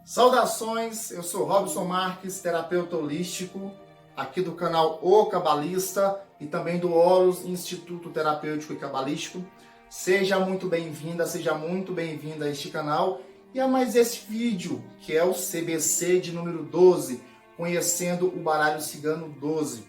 Saudações, eu sou Robson Marques, terapeuta holístico, aqui do canal O Cabalista e também do Horus Instituto Terapêutico e Cabalístico. Seja muito bem-vinda, seja muito bem-vinda a este canal e a mais esse vídeo, que é o CBC de número 12, Conhecendo o Baralho Cigano 12,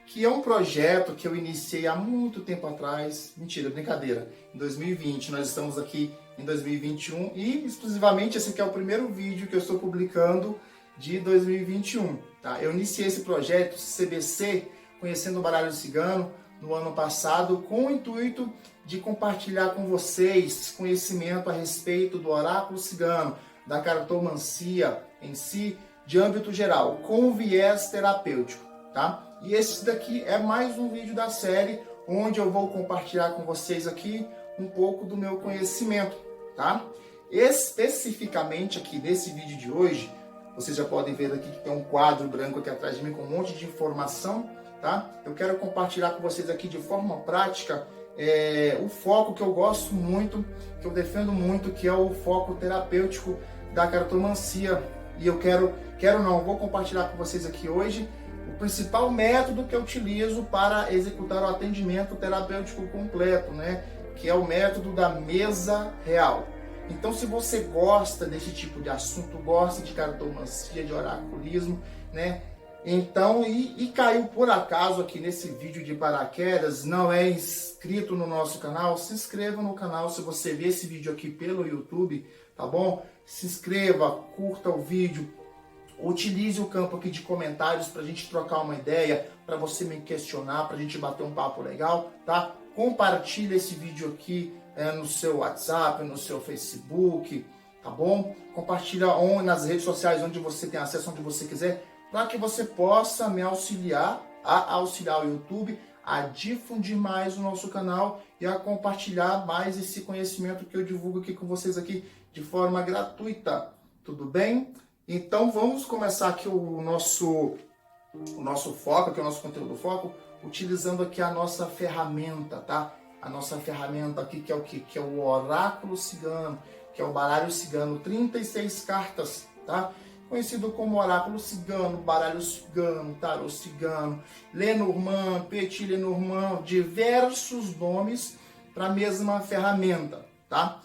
que é um projeto que eu iniciei há muito tempo atrás. Mentira, brincadeira. Em 2020, nós estamos aqui em 2021 e exclusivamente esse aqui é o primeiro vídeo que eu estou publicando de 2021. Tá? Eu iniciei esse projeto CBC, Conhecendo o Baralho Cigano, no ano passado, com o intuito de compartilhar com vocês conhecimento a respeito do oráculo cigano, da cartomancia em si, de âmbito geral, com viés terapêutico. Tá? E esse daqui é mais um vídeo da série, onde eu vou compartilhar com vocês aqui um pouco do meu conhecimento, tá? Especificamente aqui nesse vídeo de hoje, vocês já podem ver aqui que tem um quadro branco aqui atrás de mim com um monte de informação, tá? Eu quero compartilhar com vocês aqui de forma prática o foco que eu gosto muito, que eu defendo muito, que é o foco terapêutico da cartomancia. E eu vou compartilhar com vocês aqui hoje o principal método que eu utilizo para executar o atendimento terapêutico completo, né? Que é o método da mesa real. Então, se você gosta desse tipo de assunto, gosta de cartomancia, de oraculismo, né? Então, e caiu por acaso aqui nesse vídeo de paraquedas, não é inscrito no nosso canal, se inscreva no canal. Se você vê esse vídeo aqui pelo YouTube, tá bom? Se inscreva, curta o vídeo, utilize o campo aqui de comentários para a gente trocar uma ideia, para você me questionar, para a gente bater um papo legal, tá? Compartilhe esse vídeo aqui no seu WhatsApp, no seu Facebook, tá bom? Compartilha nas redes sociais onde você tem acesso, onde você quiser, para que você possa me auxiliar o YouTube a difundir mais o nosso canal e a compartilhar mais esse conhecimento que eu divulgo aqui com vocês aqui de forma gratuita, tudo bem? Então vamos começar aqui o nosso foco, aqui o nosso conteúdo foco, utilizando aqui a nossa ferramenta, tá? A nossa ferramenta aqui que é o quê? Que é o oráculo cigano, que é o baralho cigano, 36 cartas, tá? Conhecido como oráculo cigano, baralho cigano, tarô cigano, Lenormand, Petit Lenormand, diversos nomes para a mesma ferramenta, tá?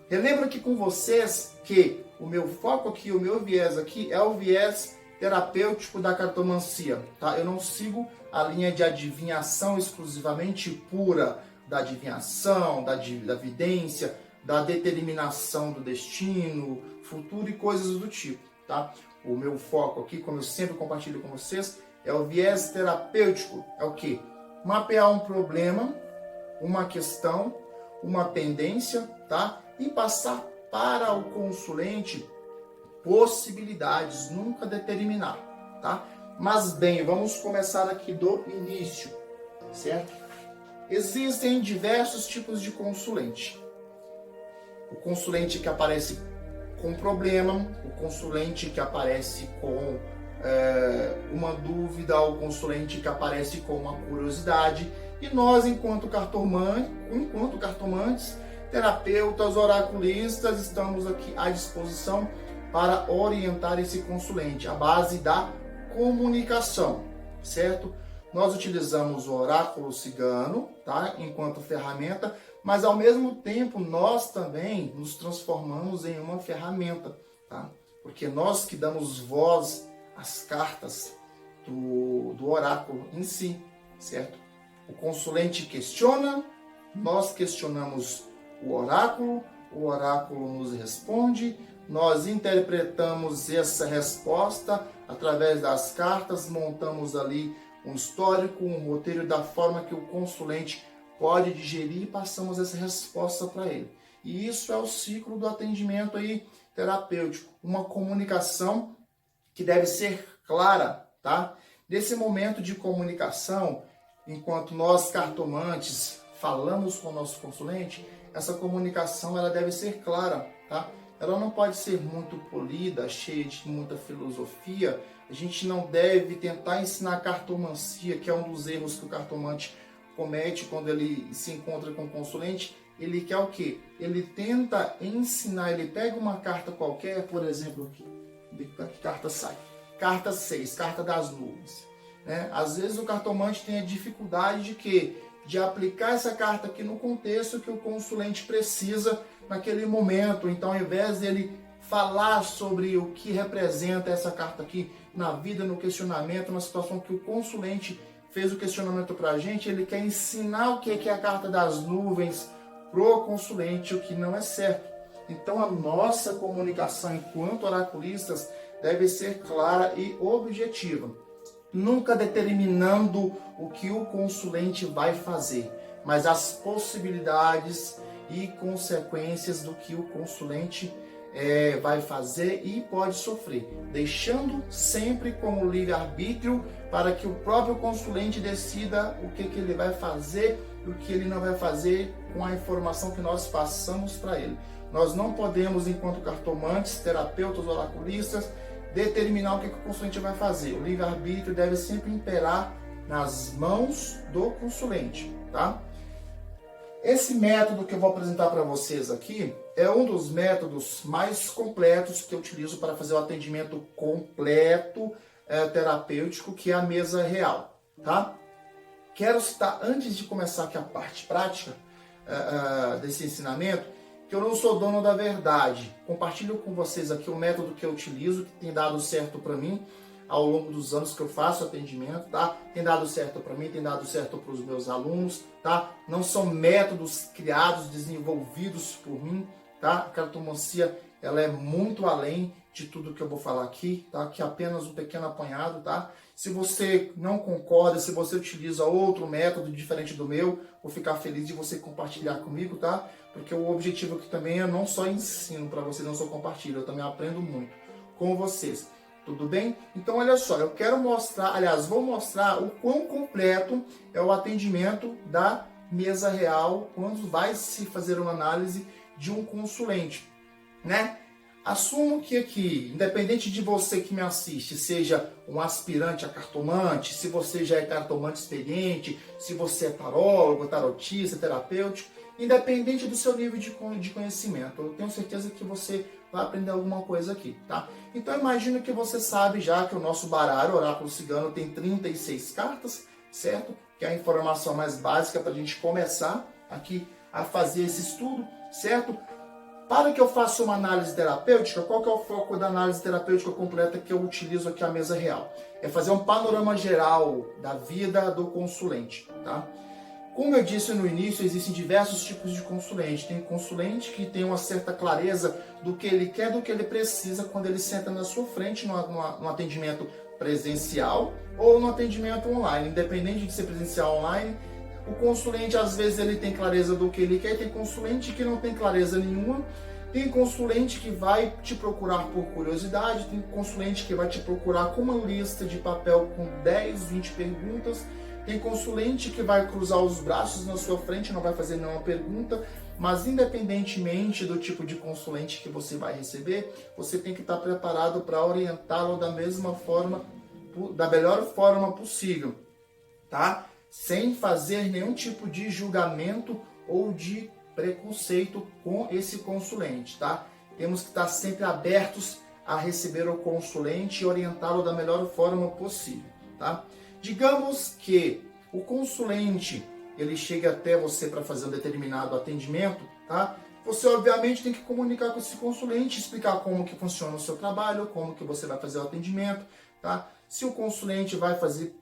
Relembro aqui com vocês que o meu foco aqui, o meu viés aqui é o viés terapêutico da cartomancia, tá? Eu não sigo a linha de adivinhação exclusivamente pura, da adivinhação, da vidência, da determinação do destino, futuro e coisas do tipo, tá? O meu foco aqui, como eu sempre compartilho com vocês, é o viés terapêutico. É o quê? Mapear um problema, uma questão, uma tendência, tá? E passar para o consulente possibilidades, nunca determinar, tá? Mas bem, vamos começar aqui do início, certo? Existem diversos tipos de consulente. O consulente que aparece com problema, o consulente que aparece com uma dúvida, o consulente que aparece com uma curiosidade, e nós, enquanto cartomantes, terapeutas, oraculistas, estamos aqui à disposição para orientar esse consulente, à base da comunicação, certo? Nós utilizamos o oráculo cigano, tá? Enquanto ferramenta, mas ao mesmo tempo nós também nos transformamos em uma ferramenta, tá? Porque nós que damos voz às cartas do oráculo em si, certo? O consulente questiona, nós questionamos o oráculo nos responde, nós interpretamos essa resposta através das cartas, montamos ali um histórico, um roteiro da forma que o consulente pode digerir e passamos essa resposta para ele. E isso é o ciclo do atendimento aí terapêutico, uma comunicação que deve ser clara, tá? Nesse momento de comunicação, enquanto nós cartomantes falamos com o nosso consulente, essa comunicação ela deve ser clara, tá? Ela não pode ser muito polida, cheia de muita filosofia. A gente não deve tentar ensinar cartomancia, que é um dos erros que o cartomante comete quando ele se encontra com o consulente, ele quer o quê? Ele tenta ensinar, ele pega uma carta qualquer, por exemplo, aqui, que carta sai? Carta 6, carta das nuvens. Né? Às vezes o cartomante tem a dificuldade de quê? De aplicar essa carta aqui no contexto que o consulente precisa naquele momento. Então, ao invés dele falar sobre o que representa essa carta aqui na vida, no questionamento, na situação que o consulente fez o questionamento para a gente, ele quer ensinar o que é a carta das nuvens pro consulente, o que não é certo. Então, a nossa comunicação enquanto oraculistas deve ser clara e objetiva, nunca determinando o que o consulente vai fazer, mas as possibilidades e consequências do que o consulente vai fazer e pode sofrer, deixando sempre como livre-arbítrio para que o próprio consulente decida o que ele vai fazer e o que ele não vai fazer com a informação que nós passamos para ele. Nós não podemos, enquanto cartomantes, terapeutas, oraculistas, determinar o que o consulente vai fazer. O livre-arbítrio deve sempre imperar nas mãos do consulente, tá? Esse método que eu vou apresentar para vocês aqui é um dos métodos mais completos que eu utilizo para fazer o atendimento completo terapêutico, que é a mesa real, tá? Quero citar, antes de começar aqui a parte prática desse ensinamento, que eu não sou dono da verdade. Compartilho com vocês aqui o método que eu utilizo, que tem dado certo para mim ao longo dos anos que eu faço atendimento, tá? Tem dado certo para mim, tem dado certo para os meus alunos, tá? Não são métodos criados, desenvolvidos por mim, tá? A cartomancia, ela é muito além de tudo que eu vou falar aqui, tá? Que é apenas um pequeno apanhado, tá? Se você não concorda, se você utiliza outro método diferente do meu, vou ficar feliz de você compartilhar comigo, tá? Porque o objetivo aqui também é não só ensino para vocês, não só compartilho, eu também aprendo muito com vocês. Tudo bem? Então, olha só, eu quero mostrar, aliás, vou mostrar o quão completo é o atendimento da mesa real quando vai se fazer uma análise de um consulente, né? Assumo que aqui, independente de você que me assiste, seja um aspirante a cartomante, se você já é cartomante experiente, se você é tarólogo, tarotista, terapêutico, independente do seu nível de conhecimento, eu tenho certeza que você vai aprender alguma coisa aqui, tá? Então, eu imagino que você sabe já que o nosso baralho, Oráculo Cigano, tem 36 cartas, certo? Que é a informação mais básica para a gente começar aqui a fazer esse estudo, certo? Para que eu faça uma análise terapêutica, qual que é o foco da análise terapêutica completa que eu utilizo aqui a mesa real? É fazer um panorama geral da vida do consulente, tá? Como eu disse no início, existem diversos tipos de consulente. Tem consulente que tem uma certa clareza do que ele quer, do que ele precisa quando ele senta na sua frente no atendimento presencial ou no atendimento online. Independente de ser presencial ou online, o consulente às vezes ele tem clareza do que ele quer, tem consulente que não tem clareza nenhuma, tem consulente que vai te procurar por curiosidade, tem consulente que vai te procurar com uma lista de papel com 10, 20 perguntas, tem consulente que vai cruzar os braços na sua frente, não vai fazer nenhuma pergunta, mas independentemente do tipo de consulente que você vai receber, você tem que estar preparado para orientá-lo da mesma forma, da melhor forma possível, tá? Sem fazer nenhum tipo de julgamento ou de preconceito com esse consulente, tá? Temos que estar sempre abertos a receber o consulente e orientá-lo da melhor forma possível, tá? Digamos que o consulente, ele chega até você para fazer um determinado atendimento, tá? Você obviamente tem que comunicar com esse consulente, explicar como que funciona o seu trabalho, como que você vai fazer o atendimento, tá? Se o consulente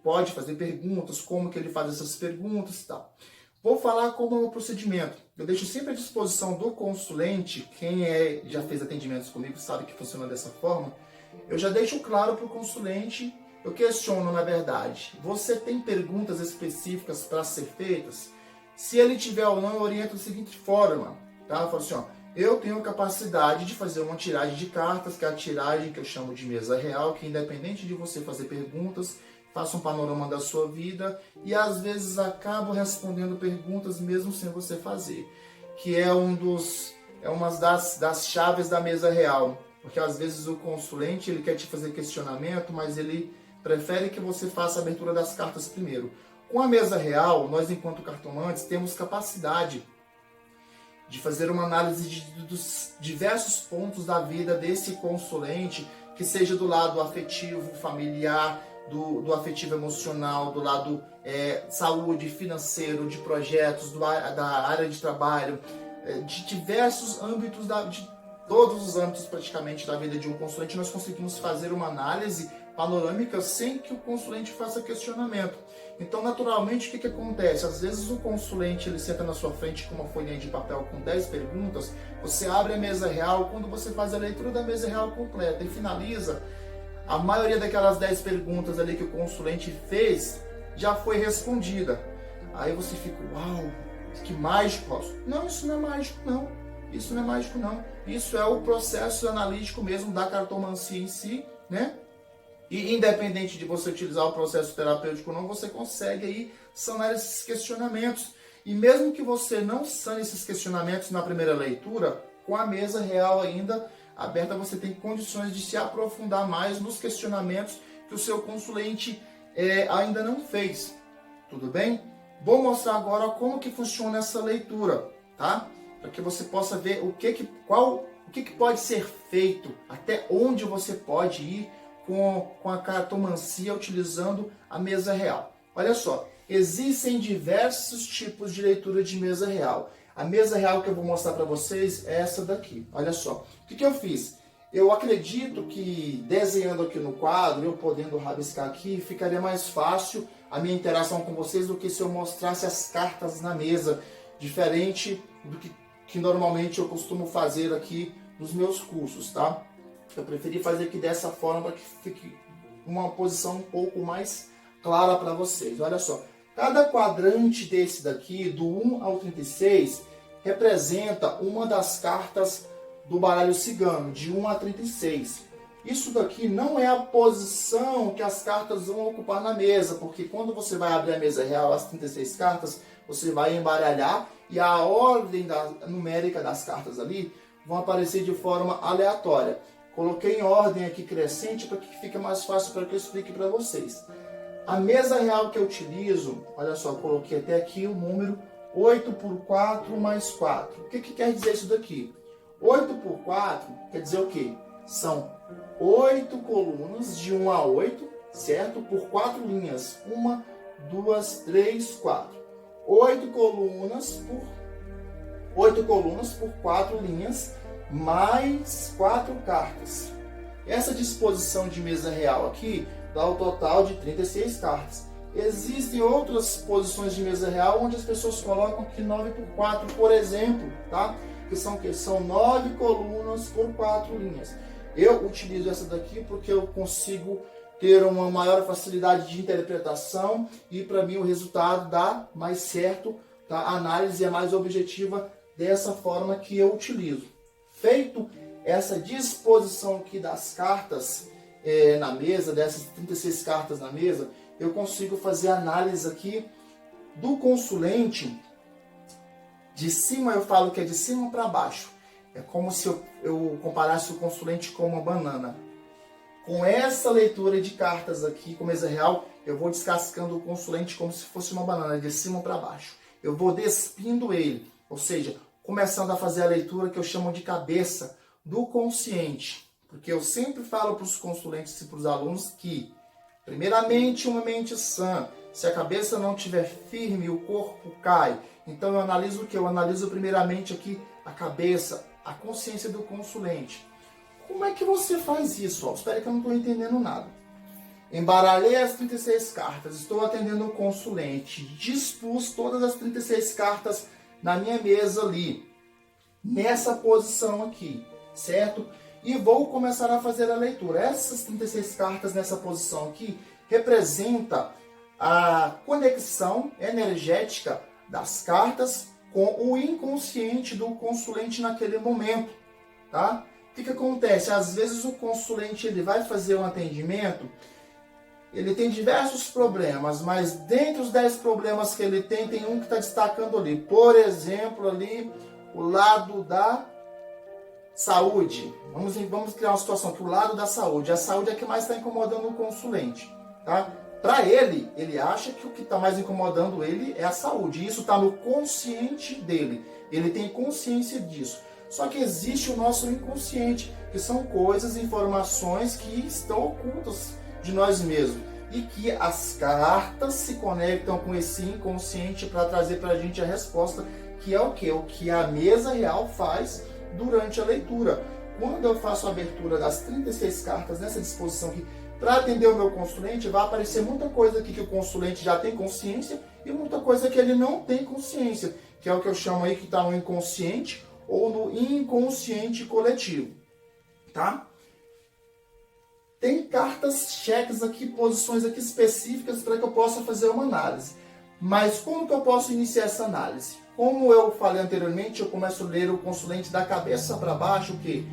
pode fazer perguntas, como que ele faz essas perguntas e tal. Vou falar como é o procedimento. Eu deixo sempre à disposição do consulente, quem já fez atendimentos comigo sabe que funciona dessa forma, eu já deixo claro para o consulente, eu questiono na verdade, você tem perguntas específicas para ser feitas? Se ele tiver ou não, eu oriento da seguinte forma, tá? Eu falo assim, ó, eu tenho capacidade de fazer uma tiragem de cartas, que é a tiragem que eu chamo de mesa real, que independente de você fazer perguntas, faça um panorama da sua vida e às vezes acabo respondendo perguntas mesmo sem você fazer, que é uma das chaves da mesa real, porque às vezes o consulente ele quer te fazer questionamento, mas ele prefere que você faça a abertura das cartas primeiro. Com a mesa real, nós enquanto cartomantes temos capacidade de fazer uma análise dos diversos pontos da vida desse consulente, que seja do lado afetivo, familiar, do afetivo emocional, do lado saúde, financeiro, de projetos, da área de trabalho, de diversos âmbitos, de todos os âmbitos praticamente da vida de um consulente. Nós conseguimos fazer uma análise panorâmica sem que o consulente faça questionamento. Então, naturalmente, o que acontece? Às vezes o consulente ele senta na sua frente com uma folhinha de papel com 10 perguntas, você abre a mesa real, quando você faz a leitura da mesa real completa e finaliza, a maioria daquelas 10 perguntas ali que o consulente fez já foi respondida. Aí você fica, uau, que mágico, Robson. Não, isso não é mágico, não. Isso não é mágico, não. Isso é o processo analítico mesmo da cartomancia em si, né? E independente de você utilizar o processo terapêutico ou não, você consegue aí sanar esses questionamentos. E mesmo que você não sane esses questionamentos na primeira leitura, com a mesa real ainda aberta, você tem condições de se aprofundar mais nos questionamentos que o seu consulente ainda não fez. Tudo bem? Vou mostrar agora como que funciona essa leitura, tá? Para que você possa ver o que pode ser feito, até onde você pode ir com a cartomancia utilizando a mesa real. Olha só, existem diversos tipos de leitura de mesa real. A mesa real que eu vou mostrar para vocês é essa daqui. Olha só, o que eu fiz? Eu acredito que desenhando aqui no quadro, eu podendo rabiscar aqui, ficaria mais fácil a minha interação com vocês do que se eu mostrasse as cartas na mesa, diferente do que normalmente eu costumo fazer aqui nos meus cursos, tá? Eu preferi fazer aqui dessa forma para que fique uma posição um pouco mais clara para vocês. Olha só, cada quadrante desse daqui, do 1 ao 36, representa uma das cartas do baralho cigano, de 1 a 36. Isso daqui não é a posição que as cartas vão ocupar na mesa, porque quando você vai abrir a mesa real, as 36 cartas, você vai embaralhar e a ordem numérica das cartas ali vão aparecer de forma aleatória. Coloquei em ordem aqui crescente para que fique mais fácil para que eu explique para vocês. A mesa real que eu utilizo, olha só, coloquei até aqui o número 8 por 4 mais 4. O que quer dizer isso daqui? 8 por 4 quer dizer o quê? São 8 colunas de 1 a 8, certo? Por 4 linhas. 1, 2, 3, 4. 8 colunas por 4 linhas, mais 4 cartas. Essa disposição de mesa real aqui dá o total de 36 cartas. Existem outras posições de mesa real onde as pessoas colocam aqui 9 por 4, por exemplo, tá? São 9 colunas por 4 linhas. Eu utilizo essa daqui porque eu consigo ter uma maior facilidade de interpretação e para mim o resultado dá mais certo, tá? A análise é mais objetiva dessa forma que eu utilizo. Feito essa disposição aqui das cartas na mesa, dessas 36 cartas na mesa, eu consigo fazer a análise aqui do consulente. De cima eu falo que é de cima para baixo. É como se eu comparasse o consulente com uma banana. Com essa leitura de cartas aqui, com mesa real, eu vou descascando o consulente como se fosse uma banana, de cima para baixo. Eu vou despindo ele, ou seja, começando a fazer a leitura que eu chamo de cabeça do consciente. Porque eu sempre falo para os consulentes e para os alunos que, primeiramente, uma mente sã. Se a cabeça não estiver firme, o corpo cai. Então eu analiso o que? Eu analiso primeiramente aqui a cabeça, a consciência do consulente. Como é que você faz isso? Espera que eu não estou entendendo nada. Embaralhei as 36 cartas, estou atendendo o consulente, dispus todas as 36 cartas na minha mesa ali, nessa posição aqui, certo? E vou começar a fazer a leitura. Essas 36 cartas nessa posição aqui representa a conexão energética das cartas com o inconsciente do consulente naquele momento, tá? O que acontece? Às vezes o consulente ele vai fazer um atendimento, ele tem diversos problemas, mas dentre os 10 problemas que ele tem um que está destacando ali. Por exemplo, ali o lado da saúde. Vamos criar uma situação que o lado da saúde. A saúde é que mais está incomodando o consulente, tá? Para ele acha que o que está mais incomodando ele é a saúde. Isso está no consciente dele. ele tem consciência disso. Só que existe o nosso inconsciente, que são coisas, informações que estão ocultas de nós mesmos. E que as cartas se conectam com esse inconsciente para trazer para a gente a resposta, que é o quê? O que a mesa real faz durante a leitura. Quando eu faço a abertura das 36 cartas nessa disposição aqui, para atender o meu consulente, vai aparecer muita coisa aqui que o consulente já tem consciência e muita coisa que ele não tem consciência, que é o que eu chamo aí que está no inconsciente ou no inconsciente coletivo, tá? Tem cartas, cheques aqui, posições aqui específicas para que eu possa fazer uma análise. Mas como que eu posso iniciar essa análise? Como eu falei anteriormente, eu começo a ler o consulente da cabeça para baixo, que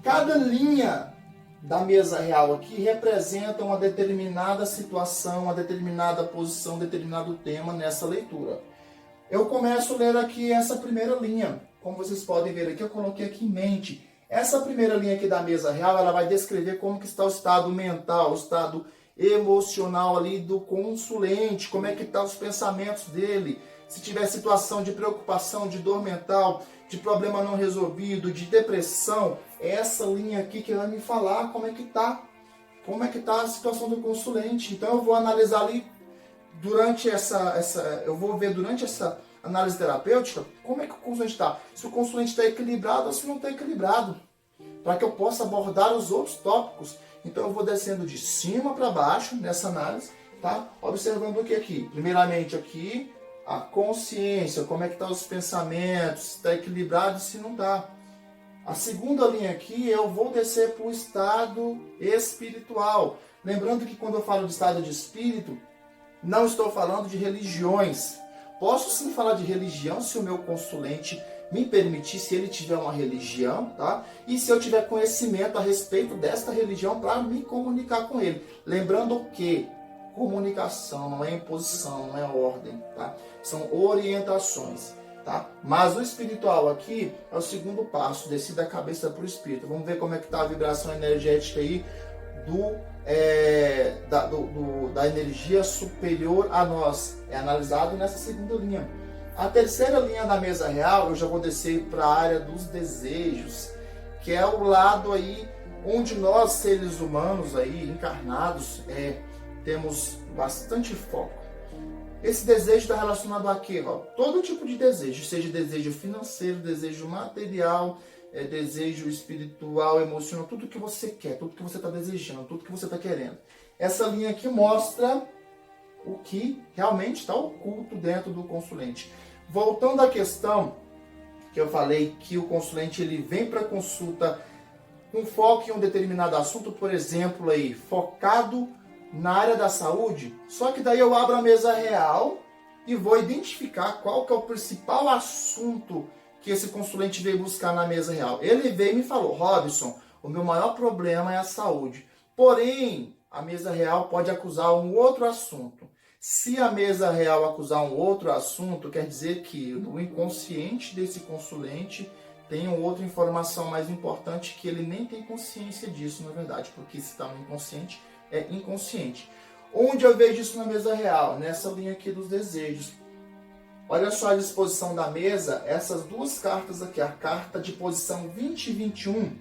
cada linha da mesa real aqui representa uma determinada situação, uma determinada posição, um determinado tema nessa leitura. Eu começo a ler aqui essa primeira linha. Como vocês podem ver aqui, eu coloquei aqui em mente. Essa primeira linha aqui da mesa real, ela vai descrever como que está o estado mental, o estado emocional ali do consulente, como é que estão os pensamentos dele, se tiver situação de preocupação, de dor mental, de problema não resolvido, de depressão, é essa linha aqui que vai me falar como é que está a situação do consulente. Então eu vou analisar ali durante eu vou ver durante essa análise terapêutica como é que o consulente está. Se o consulente está equilibrado ou se não está equilibrado, para que eu possa abordar os outros tópicos. Então eu vou descendo de cima para baixo nessa análise, tá? Observando o que aqui? Primeiramente aqui, a consciência, como é que estão os pensamentos, se está equilibrado, se não está. A segunda linha aqui, eu vou descer para o estado espiritual. Lembrando que quando eu falo de estado de espírito, não estou falando de religiões. Posso sim falar de religião se o meu consulente me permitir, se ele tiver uma religião, tá? E se eu tiver conhecimento a respeito desta religião para me comunicar com ele. Lembrando que comunicação não é imposição, não é ordem, tá? São orientações, tá? Mas o espiritual aqui é o segundo passo, descer da cabeça para o espírito. Vamos ver como é que está a vibração energética aí da energia superior a nós. É analisado nessa segunda linha. A terceira linha da mesa real, eu já vou descer para a área dos desejos, que é o lado aí onde nós, seres humanos aí, encarnados, temos bastante foco. Esse desejo está relacionado a quê? Todo tipo de desejo, seja desejo financeiro, desejo material, desejo espiritual, emocional, tudo que você quer, tudo que você está desejando, tudo que você está querendo. Essa linha aqui mostra o que realmente está oculto dentro do consulente. Voltando à questão que eu falei, que o consulente ele vem para consulta com foco em um determinado assunto, por exemplo, aí, focado na área da saúde, só que daí eu abro a mesa real e vou identificar qual que é o principal assunto que esse consulente veio buscar na mesa real. Ele veio e me falou: Robson, o meu maior problema é a saúde. Porém, a mesa real pode acusar um outro assunto. Se a mesa real acusar um outro assunto, quer dizer que o inconsciente desse consulente tem uma outra informação mais importante que ele nem tem consciência disso, na verdade, porque se está no inconsciente, é inconsciente. Onde eu vejo isso na mesa real? Nessa linha aqui dos desejos. Olha só a disposição da mesa, essas duas cartas aqui, a carta de posição 20 e 21,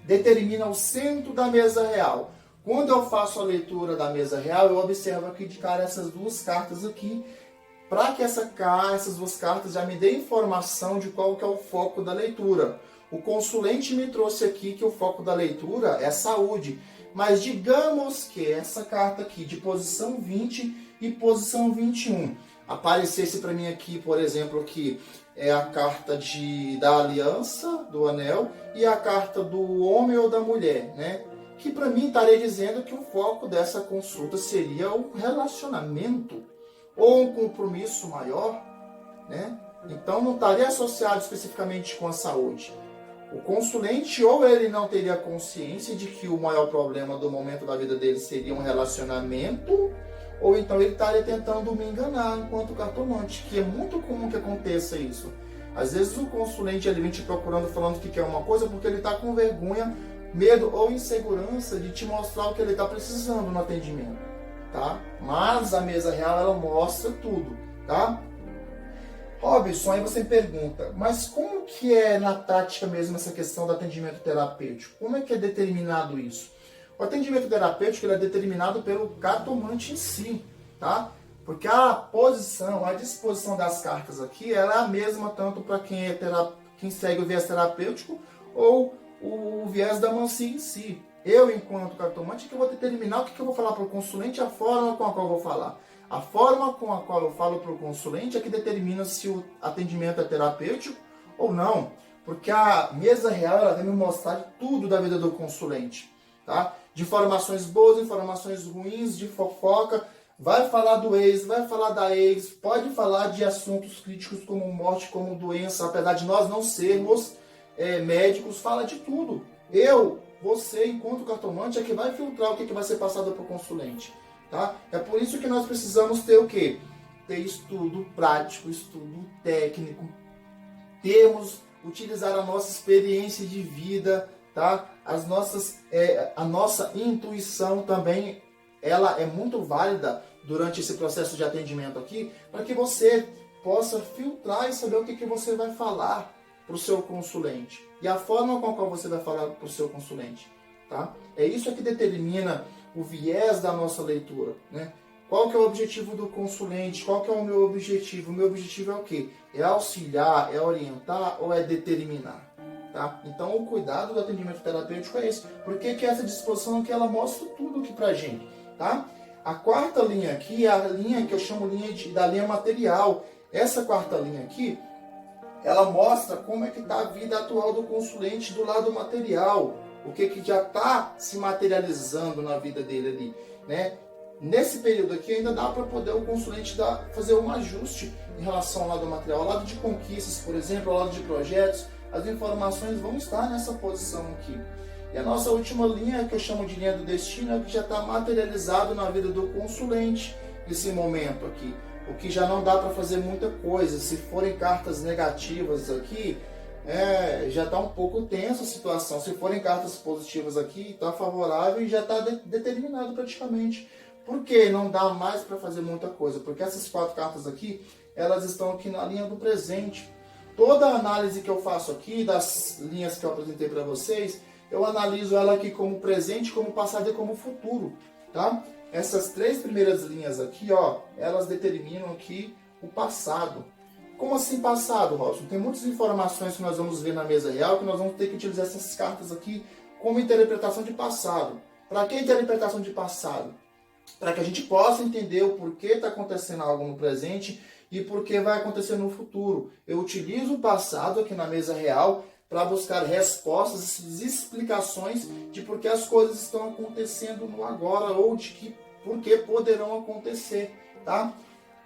determina o centro da mesa real. Quando eu faço a leitura da mesa real, eu observo aqui de cara essas duas cartas aqui, para que essas duas cartas já me dêem informação de qual que é o foco da leitura. O consulente me trouxe aqui que o foco da leitura é saúde, mas digamos que essa carta aqui de posição 20 e posição 21 aparecesse para mim aqui, por exemplo, que é a carta da aliança, do anel, e a carta do homem ou da mulher, né? Que para mim estaria dizendo que o foco dessa consulta seria o relacionamento ou um compromisso maior, né? Então não estaria associado especificamente com a saúde. O consulente ou ele não teria consciência de que o maior problema do momento da vida dele seria um relacionamento, ou então ele estaria tentando me enganar enquanto cartomante, que é muito comum que aconteça isso. Às vezes o consulente ele vem te procurando falando que quer uma coisa porque ele está com vergonha, medo ou insegurança de te mostrar o que ele está precisando no atendimento, tá? Mas a mesa real ela mostra tudo, tá? Robson, aí você me pergunta, mas como que é na prática mesmo essa questão do atendimento terapêutico? Como é que é determinado isso? O atendimento terapêutico ele é determinado pelo cartomante em si, tá? Porque a posição, a disposição das cartas aqui, ela é a mesma tanto para quem segue o viés terapêutico ou o viés da mancia em si. Eu, enquanto cartomante, que eu vou determinar o que eu vou falar para o consulente, a forma com a qual eu vou falar. A forma com a qual eu falo para o consulente é que determina se o atendimento é terapêutico ou não. Porque a mesa real ela vai me mostrar tudo da vida do consulente. Tá? De informações boas, informações ruins, de fofoca. Vai falar do ex, vai falar da ex. Pode falar de assuntos críticos como morte, como doença. Apesar de nós não sermos médicos, fala de tudo. Você, enquanto cartomante, é que vai filtrar o que vai ser passado para o consulente. Tá? É por isso que nós precisamos ter o quê? Ter estudo prático, estudo técnico, utilizar a nossa experiência de vida, tá? A nossa intuição também, ela é muito válida durante esse processo de atendimento aqui, para que você possa filtrar e saber o que você vai falar para o seu consulente e a forma com a qual você vai falar para o seu consulente, tá? É isso que determina o viés da nossa leitura, né? Qual que é o objetivo do consulente? Qual que é o meu objetivo? O meu objetivo é o quê? É auxiliar, é orientar ou é determinar? Tá? Então o cuidado do atendimento terapêutico é esse. Porque que essa disposição aqui, ela mostra tudo aqui pra gente, tá? A quarta linha aqui é a linha que eu chamo da linha material. Essa quarta linha aqui, ela mostra como é que está a vida atual do consulente do lado material. O que já está se materializando na vida dele ali, né? Nesse período aqui ainda dá para poder o consulente fazer um ajuste em relação ao lado material. Ao lado de conquistas, por exemplo, ao lado de projetos, as informações vão estar nessa posição aqui. E a nossa última linha, que eu chamo de linha do destino, é o que já está materializado na vida do consulente nesse momento aqui. O que já não dá para fazer muita coisa. Se forem cartas negativas aqui, já está um pouco tensa a situação. Se forem cartas positivas aqui, está favorável e já está determinado praticamente. Por que não dá mais para fazer muita coisa? Porque essas 4 cartas aqui, elas estão aqui na linha do presente. Toda a análise que eu faço aqui, das linhas que eu apresentei para vocês, eu analiso ela aqui como presente, como passado e como futuro, tá? Essas 3 primeiras linhas aqui, ó, elas determinam aqui o passado. Como assim passado, Robson? Tem muitas informações que nós vamos ver na mesa real que nós vamos ter que utilizar essas cartas aqui como interpretação de passado. Para que interpretação de passado? Para que a gente possa entender o porquê está acontecendo algo no presente e por que vai acontecer no futuro. Eu utilizo o passado aqui na mesa real para buscar respostas, explicações de por que as coisas estão acontecendo no agora ou de por que poderão acontecer, tá?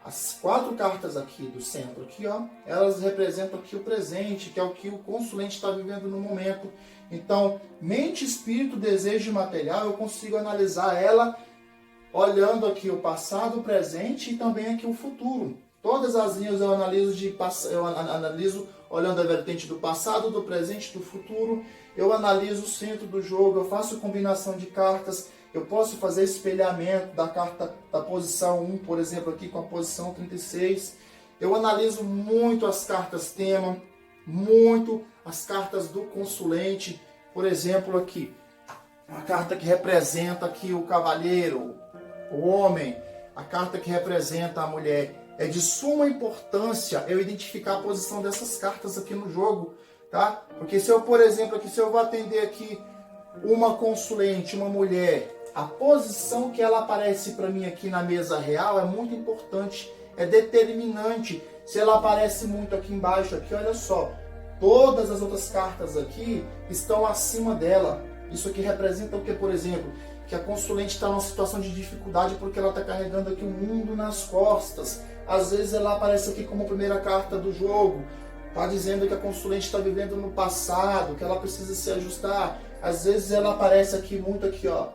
As 4 cartas aqui do centro, aqui, ó, elas representam aqui o presente, que é o que o consulente está vivendo no momento. Então, mente, espírito, desejo e material, eu consigo analisar ela olhando aqui o passado, o presente e também aqui o futuro. Todas as linhas eu analiso olhando a vertente do passado, do presente, do futuro. Eu analiso o centro do jogo, eu faço combinação de cartas. Eu posso fazer espelhamento da carta da posição 1, por exemplo, aqui com a posição 36. Eu analiso muito as cartas tema, muito as cartas do consulente. Por exemplo, aqui, a carta que representa aqui o cavalheiro, o homem, a carta que representa a mulher. É de suma importância eu identificar a posição dessas cartas aqui no jogo, tá? Porque se eu, por exemplo, aqui, se eu vou atender aqui uma consulente, uma mulher, a posição que ela aparece para mim aqui na mesa real é muito importante, é determinante. Se ela aparece muito aqui embaixo, aqui, olha só, todas as outras cartas aqui estão acima dela. Isso aqui representa o que, por exemplo? Que a consulente está numa situação de dificuldade porque ela está carregando aqui o mundo nas costas. Às vezes ela aparece aqui como primeira carta do jogo, está dizendo que a consulente está vivendo no passado, que ela precisa se ajustar. Às vezes ela aparece aqui muito aqui, ó,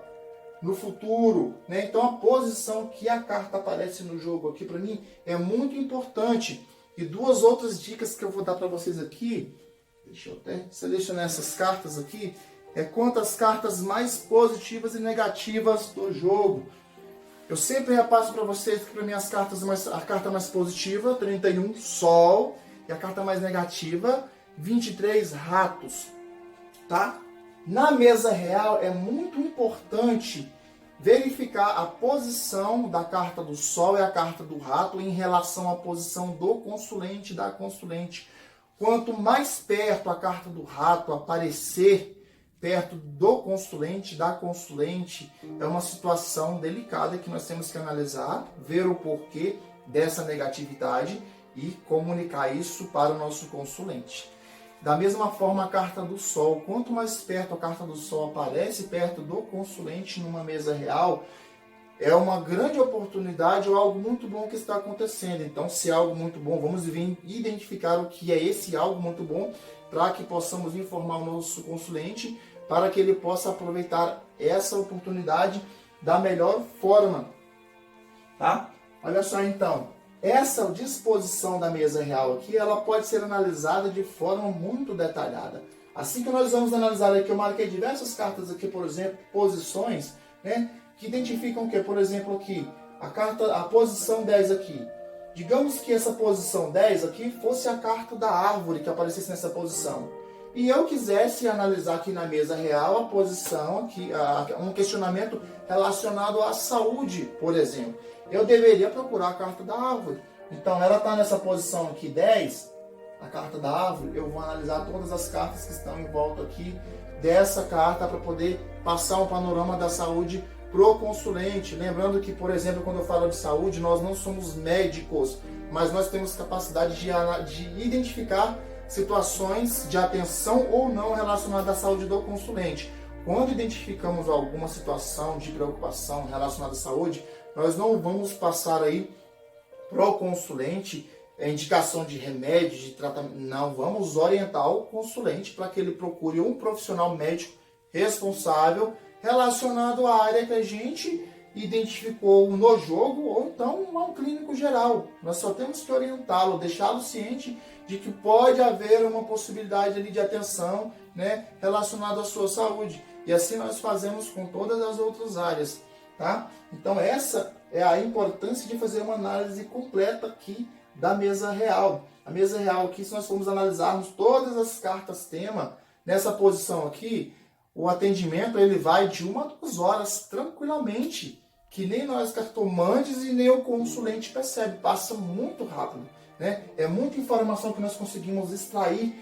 no futuro, né? Então a posição que a carta aparece no jogo aqui para mim é muito importante. E 2 outras dicas que eu vou dar para vocês aqui, deixa eu até selecionar essas cartas aqui, quanto às cartas mais positivas e negativas do jogo. Eu sempre repasso para vocês que para minhas cartas, a carta mais positiva, 31, Sol, e a carta mais negativa, 23, Ratos, tá? Na mesa real é muito importante verificar a posição da carta do Sol e a carta do Rato em relação à posição do consulente e da consulente. Quanto mais perto a carta do Rato aparecer perto do consulente, da consulente, é uma situação delicada que nós temos que analisar, ver o porquê dessa negatividade e comunicar isso para o nosso consulente. Da mesma forma, a carta do Sol. Quanto mais perto a carta do Sol aparece perto do consulente numa mesa real, é uma grande oportunidade ou algo muito bom que está acontecendo. Então, se é algo muito bom, vamos identificar o que é esse algo muito bom para que possamos informar o nosso consulente para que ele possa aproveitar essa oportunidade da melhor forma. Tá? Olha só então. Essa disposição da mesa real aqui, ela pode ser analisada de forma muito detalhada. Assim que nós vamos analisar aqui, eu marquei diversas cartas aqui, por exemplo, posições, né, que identificam o que? Por exemplo, aqui, a posição 10 aqui. Digamos que essa posição 10 aqui fosse a carta da árvore que aparecesse nessa posição. E eu quisesse analisar aqui na mesa real a posição aqui, um questionamento relacionado à saúde, por exemplo. Eu deveria procurar a carta da árvore. Então, ela está nessa posição aqui, 10, a carta da árvore. Eu vou analisar todas as cartas que estão em volta aqui dessa carta para poder passar um panorama da saúde pro consulente. Lembrando que, por exemplo, quando eu falo de saúde, nós não somos médicos, mas nós temos capacidade de identificar situações de atenção ou não relacionadas à saúde do consulente. Quando identificamos alguma situação de preocupação relacionada à saúde, nós não vamos passar aí para o consulente a indicação de remédio, de tratamento. Não, vamos orientar o consulente para que ele procure um profissional médico responsável relacionado à área que a gente identificou no jogo, ou então a um clínico geral. Nós só temos que orientá-lo, deixá-lo ciente de que pode haver uma possibilidade ali de atenção, né, relacionada à sua saúde. E assim nós fazemos com todas as outras áreas. Tá? Então essa é a importância de fazer uma análise completa aqui da mesa real. A mesa real aqui, se nós formos analisarmos todas as cartas tema, nessa posição aqui, o atendimento ele vai de 1 a 2 horas tranquilamente, que nem nós cartomantes e nem o consulente percebe, passa muito rápido, né? É muita informação que nós conseguimos extrair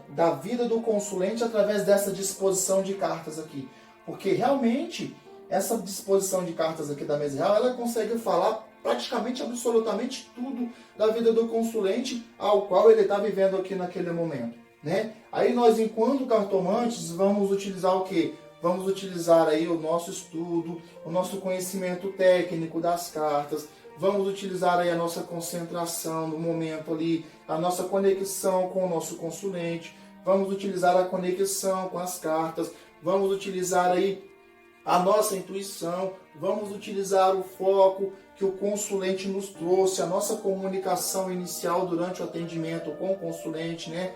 da vida do consulente através dessa disposição de cartas aqui, porque realmente essa disposição de cartas aqui da mesa real, ela consegue falar praticamente, absolutamente tudo da vida do consulente ao qual ele está vivendo aqui naquele momento, né? Aí nós, enquanto cartomantes, vamos utilizar o quê? Vamos utilizar aí o nosso estudo, o nosso conhecimento técnico das cartas, vamos utilizar aí a nossa concentração no momento ali, a nossa conexão com o nosso consulente, vamos utilizar a conexão com as cartas, vamos utilizar aí a nossa intuição, vamos utilizar o foco que o consulente nos trouxe, a nossa comunicação inicial durante o atendimento com o consulente, né?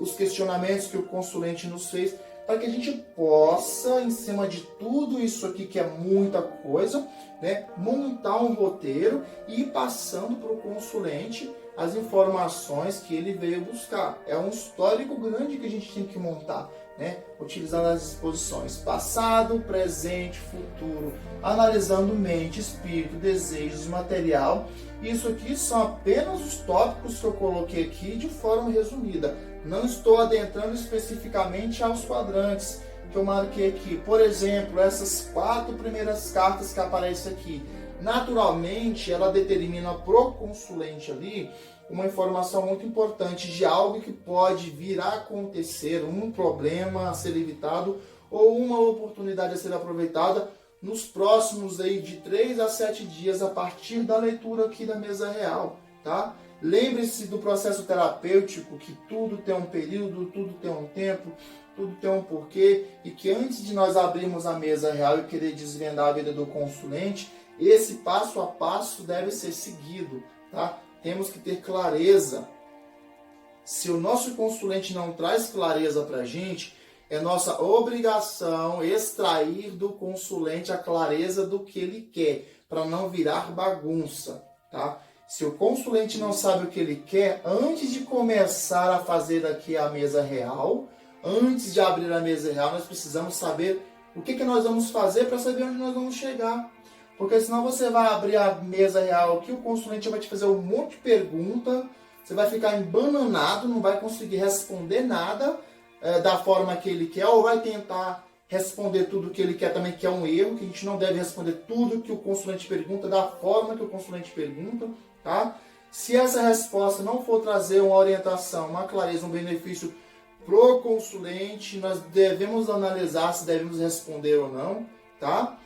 Os questionamentos que o consulente nos fez, para que a gente possa, em cima de tudo isso aqui, que é muita coisa, né, montar um roteiro e ir passando para o consulente as informações que ele veio buscar. É um histórico grande que a gente tem que montar, né? Utilizando as disposições passado, presente, futuro, analisando mente, espírito, desejos, material. Isso aqui são apenas os tópicos que eu coloquei aqui de forma resumida. Não estou adentrando especificamente aos quadrantes que eu marquei aqui. Por exemplo, essas 4 primeiras cartas que aparecem aqui. Naturalmente, ela determina pro consulente ali uma informação muito importante de algo que pode vir a acontecer, um problema a ser evitado ou uma oportunidade a ser aproveitada nos próximos aí de 3 a 7 dias a partir da leitura aqui da mesa real, tá? Lembre-se do processo terapêutico, que tudo tem um período, tudo tem um tempo, tudo tem um porquê, e que antes de nós abrirmos a mesa real e querer desvendar a vida do consulente, esse passo a passo deve ser seguido, tá? Temos que ter clareza. Se o nosso consulente não traz clareza para a gente, É nossa obrigação extrair do consulente a clareza do que ele quer, para não virar bagunça, tá? Se o consulente não sabe o que ele quer, antes de começar a fazer aqui a mesa real, antes de abrir a mesa real, nós precisamos saber o que nós vamos fazer para saber onde nós vamos chegar. Porque senão você vai abrir a mesa real aqui, o consulente vai te fazer um monte de pergunta, você vai ficar embananado, não vai conseguir responder nada da forma que ele quer, ou vai tentar responder tudo o que ele quer também, que é um erro, que a gente não deve responder tudo que o consulente pergunta da forma que o consulente pergunta, tá? Se essa resposta não for trazer uma orientação, uma clareza, um benefício pro consulente, nós devemos analisar se devemos responder ou não, tá?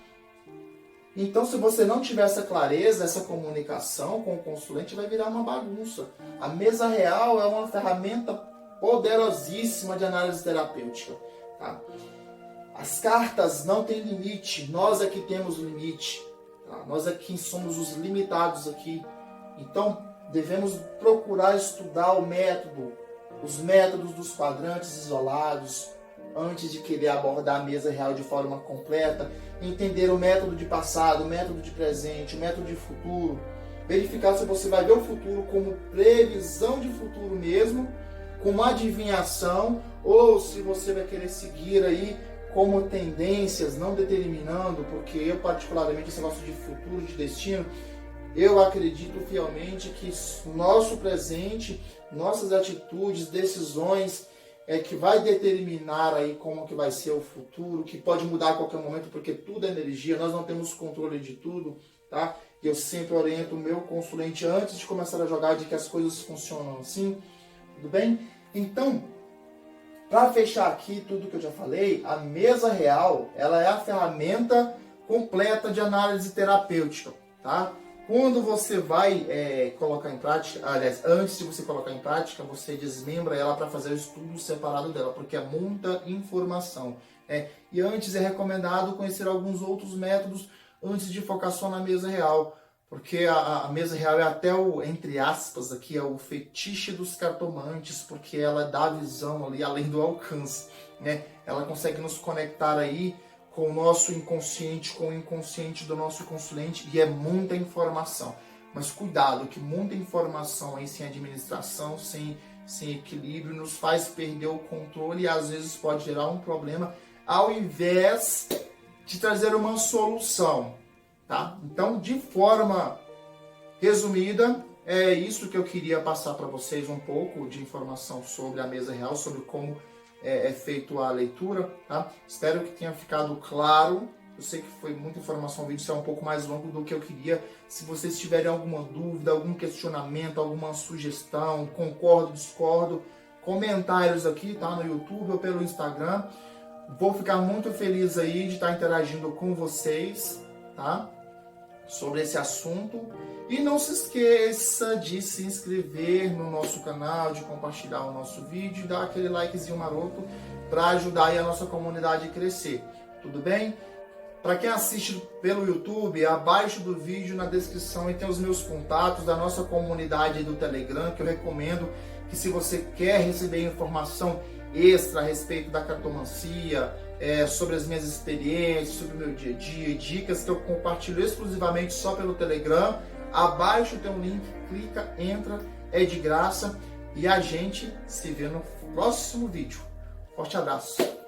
Então, se você não tiver essa clareza, essa comunicação com o consulente, vai virar uma bagunça. A mesa real é uma ferramenta poderosíssima de análise terapêutica, tá? As cartas não têm limite, nós é que temos limite, tá? Nós é que somos os limitados aqui. Então, devemos procurar estudar o método, os métodos dos quadrantes isolados, antes de querer abordar a mesa real de forma completa, entender o método de passado, o método de presente, o método de futuro, verificar se você vai ver o futuro como previsão de futuro mesmo, como adivinhação, ou se você vai querer seguir aí como tendências, não determinando, porque eu particularmente esse negócio de futuro, de destino, eu acredito fielmente que nosso presente, nossas atitudes, decisões, que vai determinar aí como que vai ser o futuro, que pode mudar a qualquer momento, porque tudo é energia, nós não temos controle de tudo, tá? E eu sempre oriento o meu consulente antes de começar a jogar de que as coisas funcionam assim, tudo bem? Então, para fechar aqui tudo que eu já falei, a mesa real, ela é a ferramenta completa de análise terapêutica, tá? Quando você vai colocar em prática, aliás, antes de você colocar em prática, você desmembra ela para fazer o estudo separado dela, porque é muita informação. E antes é recomendado conhecer alguns outros métodos antes de focar só na mesa real, porque a mesa real é até o, entre aspas, aqui é o fetiche dos cartomantes, porque ela dá visão ali além do alcance, né? Ela consegue nos conectar aí com o nosso inconsciente, com o inconsciente do nosso consulente, e é muita informação. Mas cuidado, que muita informação aí sem administração, sem equilíbrio, nos faz perder o controle e às vezes pode gerar um problema, ao invés de trazer uma solução, tá? Então, de forma resumida, é isso que eu queria passar para vocês, um pouco de informação sobre a mesa real, sobre como é feito a leitura, tá? Espero que tenha ficado claro. Eu sei que foi muita informação, o vídeo é um pouco mais longo do que eu queria. Se vocês tiverem alguma dúvida, algum questionamento, alguma sugestão, concordo, discordo, comentários aqui, tá? No YouTube ou pelo Instagram. Vou ficar muito feliz aí de estar interagindo com vocês, tá? Sobre esse assunto. E não se esqueça de se inscrever no nosso canal, de compartilhar o nosso vídeo e dar aquele likezinho maroto para ajudar aí a nossa comunidade a crescer. Tudo bem? Para quem assiste pelo YouTube, abaixo do vídeo, na descrição, e tem os meus contatos da nossa comunidade do Telegram, que eu recomendo que, se você quer receber informação extra a respeito da cartomancia, sobre as minhas experiências, sobre o meu dia a dia, dicas que eu compartilho exclusivamente só pelo Telegram, abaixo tem um link, clica, entra, é de graça, e a gente se vê no próximo vídeo. Forte abraço!